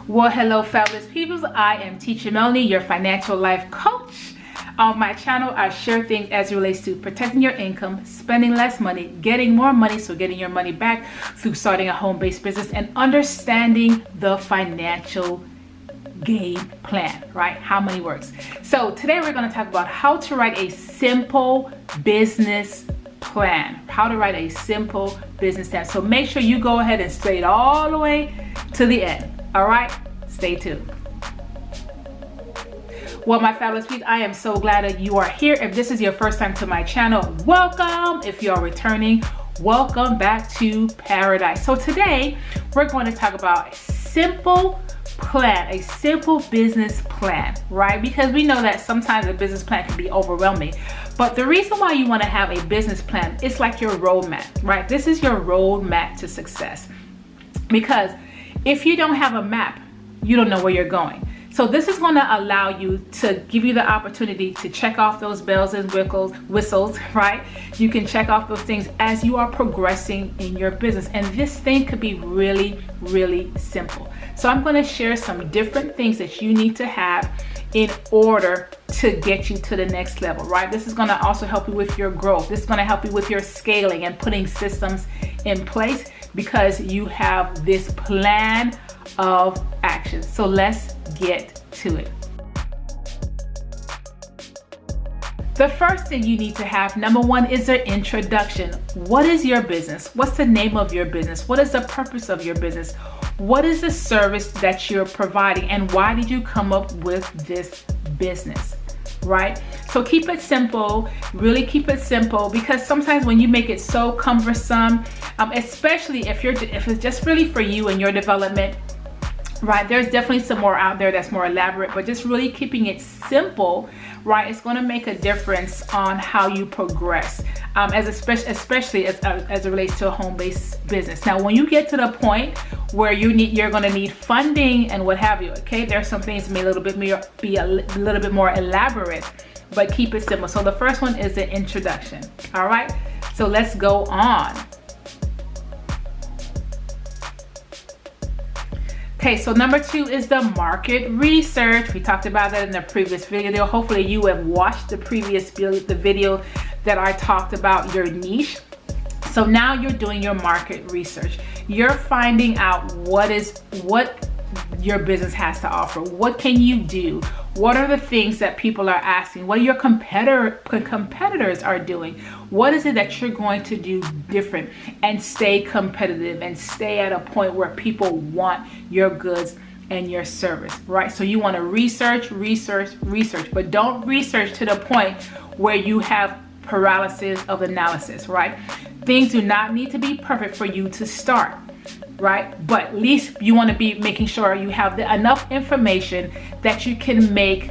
Well, hello, fabulous people. I am Teacher Melanie, your financial life coach. On my channel, I share things as it relates to protecting your income, spending less money, getting more money, so getting your money back through starting a home-based business, and understanding the financial game plan, right? How money works. So today we're going to talk about how to write a simple business plan. How to write a simple business plan. So make sure you go ahead and stay all the way to the end. All right, stay tuned. Well, my fabulous people, I am so glad that you are here. If this is your first time to my channel, welcome. If you are returning, welcome back to paradise. So today we're going to talk about a simple plan, a simple business plan, right? Because we know that sometimes a business plan can be overwhelming. But the reason why you want to have a business plan, it's like your roadmap, right? This is your roadmap to success. Because if you don't have a map, you don't know where you're going. So this is going to allow you to give you the opportunity to check off those bells and whistles, right? You can check off those things as you are progressing in your business. And this thing could be really, really simple. So I'm going to share some different things that you need to have in order to get you to the next level, right? This is going to also help you with your growth. This is going to help you with your scaling and putting systems in place because you have this plan of action. So let's get to it. The first thing you need to have, number one, is an introduction. What is your business? What's the name of your business? What is the purpose of your business? What is the service that you're providing? And why did you come up with this business, right? So keep it simple, really keep it simple, because sometimes when you make it so cumbersome, especially if it's just really for you and your development, right? There's definitely some more out there that's more elaborate, but just really keeping it simple, right? It's going to make a difference on how you progress, especially as it relates to a home-based business. Now, when you get to the point where you're going to need funding and what have you, okay? There are some things that may be a little bit more elaborate, but keep it simple. So the first one is the introduction. All right. So let's go on. Okay, so number two is the market research. We talked about that in the previous video. Hopefully you have watched the video that I talked about your niche. So now you're doing your market research. You're finding out what your business has to offer. What can you do? What are the things that people are asking? What are your competitors are doing? What is it that you're going to do different and stay competitive and stay at a point where people want your goods and your service, right? So you want to research, but don't research to the point where you have paralysis of analysis, right? Things do not need to be perfect for you to start, right? But at least you want to be making sure you have enough information that you can make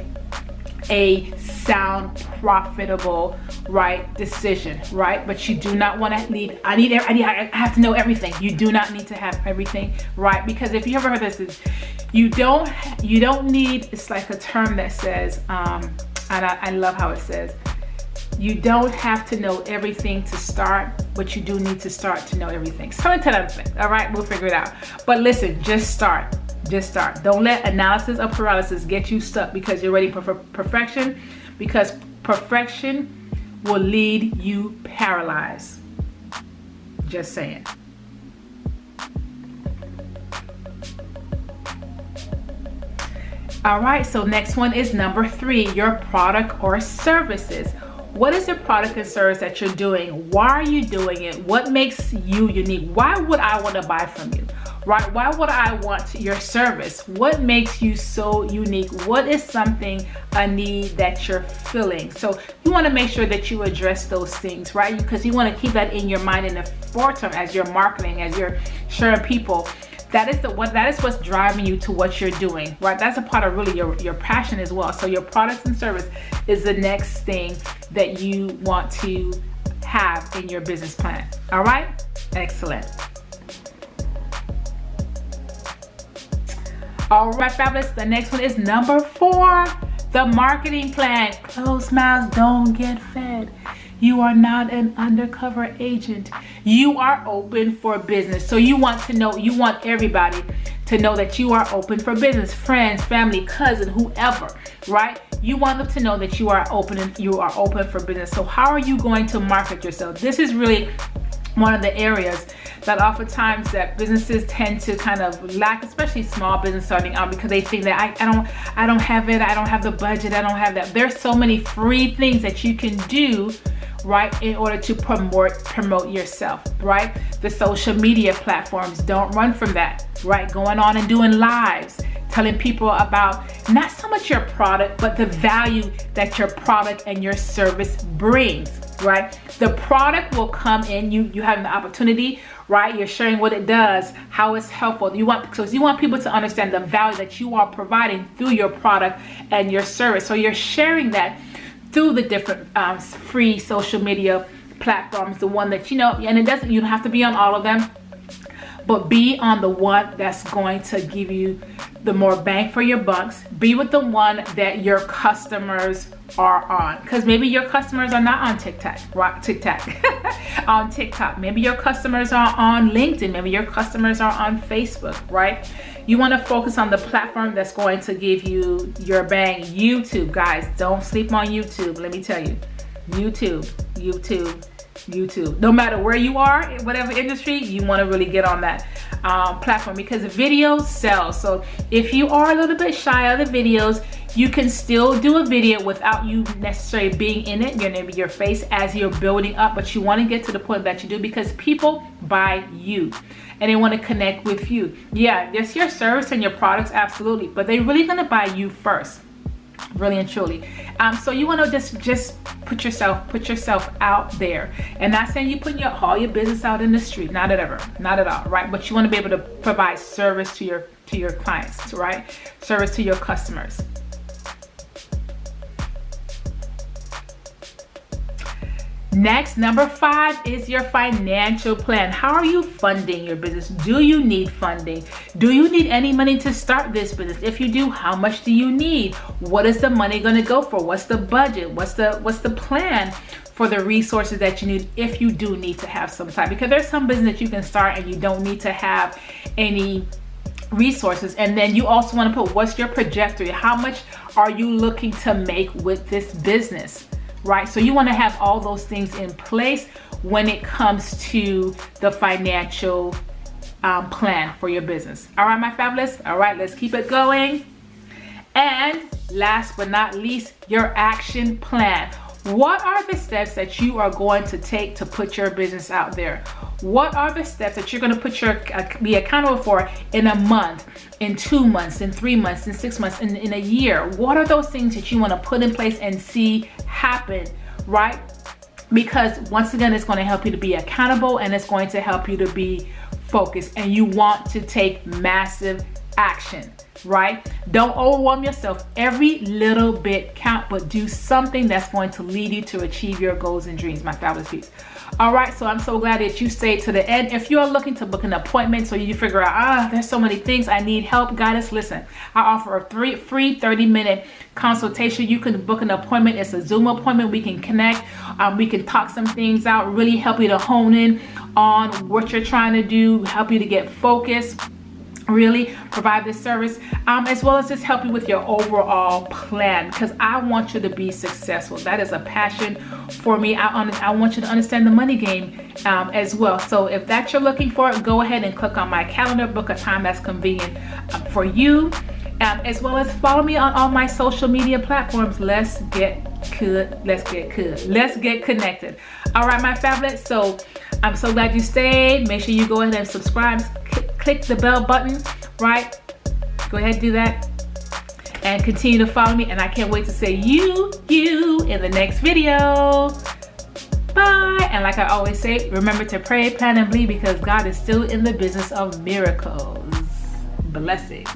a sound, profitable, right, decision, right? But you do not want to lead. I have to know everything. You do not need to have everything, right? Because if you ever heard this, you don't need. It's like a term that says, and I love how it says, you don't have to know everything to start, but you do need to start to know everything. Something to that effect. All right, we'll figure it out. But listen, just start. Just start. Don't let analysis or paralysis get you stuck because you're waiting for perfection, because perfection will lead you paralyzed. Just saying. All right, so next one is number three, your product or services. What is the product and service that you're doing? Why are you doing it? What makes you unique? Why would I want to buy from you? Right? Why would I want your service? What makes you so unique? What is something, a need that you're filling? So you want to make sure that you address those things, right? Because you want to keep that in your mind in the forefront as you're marketing, as you're showing people. That is what's driving you to what you're doing, right? That's a part of really your passion as well. So your products and service is the next thing that you want to have in your business plan. All right? Excellent. All right, fabulous. The next one is number four, the marketing plan. Closed mouths don't get fed. You are not an undercover agent. You are open for business. So you want everybody to to know that you are open for business. Friends, family, cousin, whoever, right? You want them to know that you are open for business. So how are you going to market yourself? This is really one of the areas that oftentimes that businesses tend to kind of lack, especially small business starting out, because they think that I don't have it, I don't have the budget, I don't have that. There's so many free things that you can do, right, in order to promote yourself, right? The social media platforms, don't run from that, right? Going on and doing lives, telling people about not so much your product, but the value that your product and your service brings, right? The product will come in, you having the opportunity, right? You're sharing what it does, how it's helpful. You want people to understand the value that you are providing through your product and your service. So you're sharing that through the different free social media platforms, the one that, and you don't have to be on all of them, but be on the one that's going to give you the more bang for your bucks. Be with the one that your customers are on, because maybe your customers are not on TikTok, on TikTok. Maybe your customers are on LinkedIn. Maybe your customers are on Facebook, right? You want to focus on the platform that's going to give you your bang. YouTube, guys, don't sleep on YouTube. Let me tell you, YouTube. No matter where you are, in whatever industry, you want to really get on that platform, because video sells. So if you are a little bit shy of the videos, you can still do a video without you necessarily being in it, your face, as you're building up. But you want to get to the point that you do, because people buy you and they want to connect with you. Yeah, there's your service and your products, absolutely, but they're really going to buy you first, really and truly. So you want to just put yourself out there, and not saying you put all your business out in the street, not at all, right? But you want to be able to provide service to your clients, right? Service to your customers. Next, number 5 is your financial plan. How are you funding your business? Do you need funding? Do you need any money to start this business? If you do, how much do you need? What is the money going to go for? What's the budget? What's the plan for the resources that you need, if you do need to have some type? Because there's some business that you can start and you don't need to have any resources. And then you also want to put, what's your trajectory? How much are you looking to make with this business? Right? So you want to have all those things in place when it comes to the financial plan for your business. All right, my fabulous. All right, let's keep it going. And last but not least, your action plan. What are the steps that you are going to take to put your business out there? What are the steps that you're going to be accountable for in a month, in 2 months, in 3 months, in 6 months, in a year? What are those things that you want to put in place and see happen, right? Because once again, it's going to help you to be accountable, and it's going to help you to be focused, and you want to take massive action, right? Don't overwhelm yourself. Every little bit count, but do something that's going to lead you to achieve your goals and dreams, my fabulous peeps. All right, so I'm so glad that you stayed to the end. If you're looking to book an appointment, so you figure out, there's so many things, I need help, guys, listen, I offer a free 30-minute consultation. You can book an appointment. It's a Zoom appointment. We can connect. We can talk some things out, really help you to hone in on what you're trying to do, help you to get focused, really provide this service, as well as just help you with your overall plan, because I want you to be successful. That is a passion for me. I want you to understand the money game as well. So if that's you're looking for, go ahead and click on my calendar, book a time that's convenient for you, as well as follow me on all my social media platforms. Let's get connected. All right, my fabulous. So I'm so glad you stayed. Make sure you go ahead and subscribe. Click the bell button, right? Go ahead and do that, and continue to follow me. And I can't wait to see you in the next video. Bye. And like I always say, remember to pray, plan, and believe, because God is still in the business of miracles. Blessings.